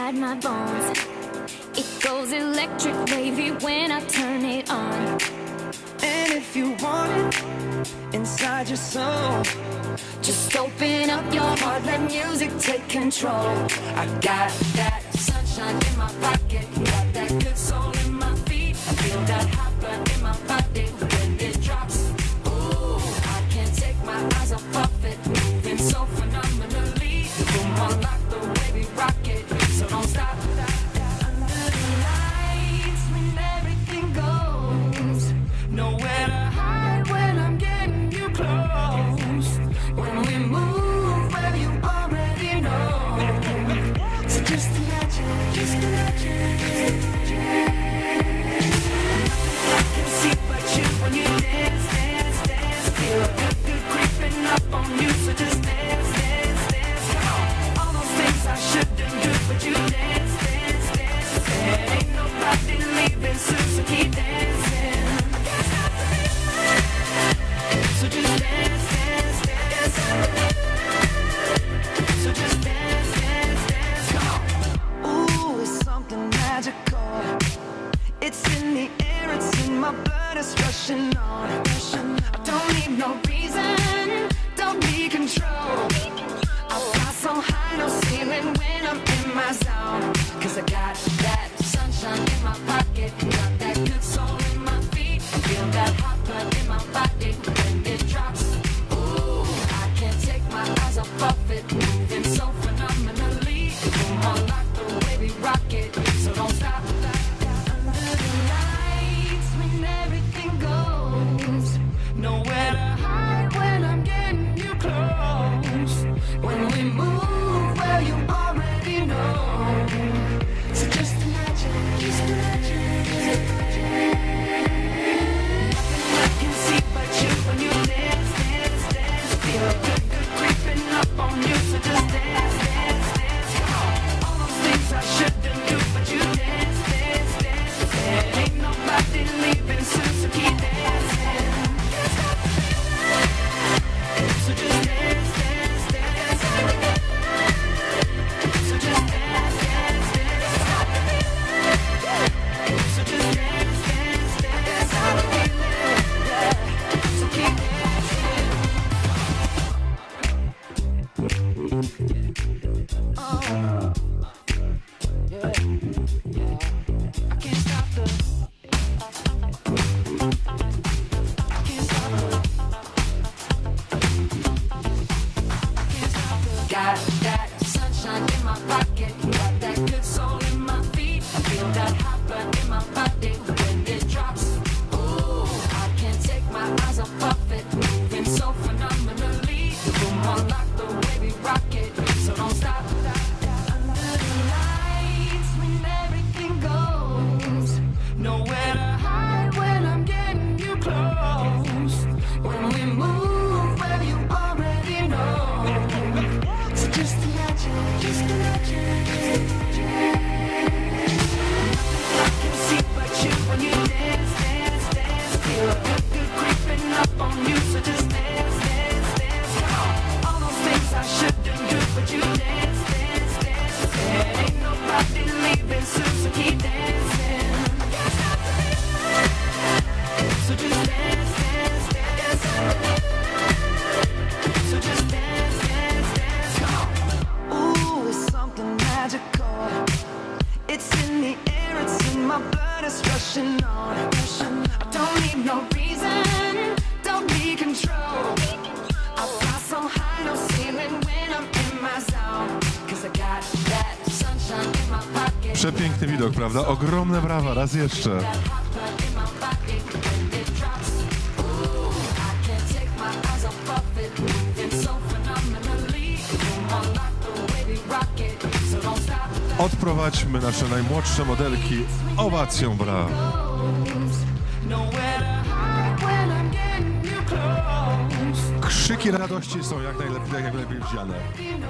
inside my bones. It goes electric wavy when I turn it on. And if you want it inside your soul, Just open up your heart, let music take control. I got that Sunshine in my pocket, got that good soul in my feet. I feel that hot blood in my body when it drops. Ooh, I can't take my eyes off it, moving so phenomenally. Boom, unlock the way we rock it, so don't stop. under the lights when everything goes. Nowhere to hide when I'm getting you close. When we move where you already know. So just imagine, I can see but you when you dance. Feel good creeping up on you, so just dance. Come on, all those things I shouldn't do, but you dance. Ain't nobody leaving soon, so keep dancing. So just dance. So just dance. Come on. Ooh, it's something magical. It's in the air, it's in my blood, it's rushing on. I don't need no reason, don't need control. I fly so high, no ceiling when I'm in my zone. 'Cause I got that Sunshine in my pocket, got that good soul in my feet. I feel that hot blood in my body when it drops. Ooh, I can't take my eyes off it, moving so phenomenally. Boom, unlock the way we rock it, so don't stop. under the lights when everything goes. Nowhere to hide when I'm getting you close. When we move where you already know. So just imagine. Nothing I can see but you when you dance. Feel good creeping up on you, so just dance. Come on, all those things I shouldn't do, but you dance. Ain't nobody leaving soon, so keep dancing. So just dance. So just dance. So just dance. So keep dancing. I can't stop the. Got that sunshine in my pocket, got that good soul in my feet. I feel that hot blood in my body when it drops. Ooh, I can't take my eyes off it, moving so phenomenally. Boom, unlock the way we rock it, so don't stop. Under the lights when everything goes. Nowhere to hide when I'm getting you close. When we move where you already know. So just imagine. Nothing I can see but you when you dance. Feel good creeping up on you, so just dance. Come on, all those things I shouldn't do, but you dance. Ain't nobody leaving soon, so keep dancing. So just dance. So just dance. Come on. Ooh, it's something magical. It's in the air, it's in my blood, it's rushing on. I don't need no reason, don't need control. I fly so high, no ceiling when I'm in my zone. 'Cause I got that sunshine in my pocket. Przepiękny widok, prawda? Ogromne brawa, raz jeszcze. That hot blood in my body when it drops. Ooh, I can't take my eyes off it, moving so phenomenally. Boom, unlock the way we rock it, so don't stop. Odprowadźmy nasze najmłodsze modelki owacją braw. Nowhere to hide when I'm getting you close. Krzyki radości są jak najlepiej widziane. You know.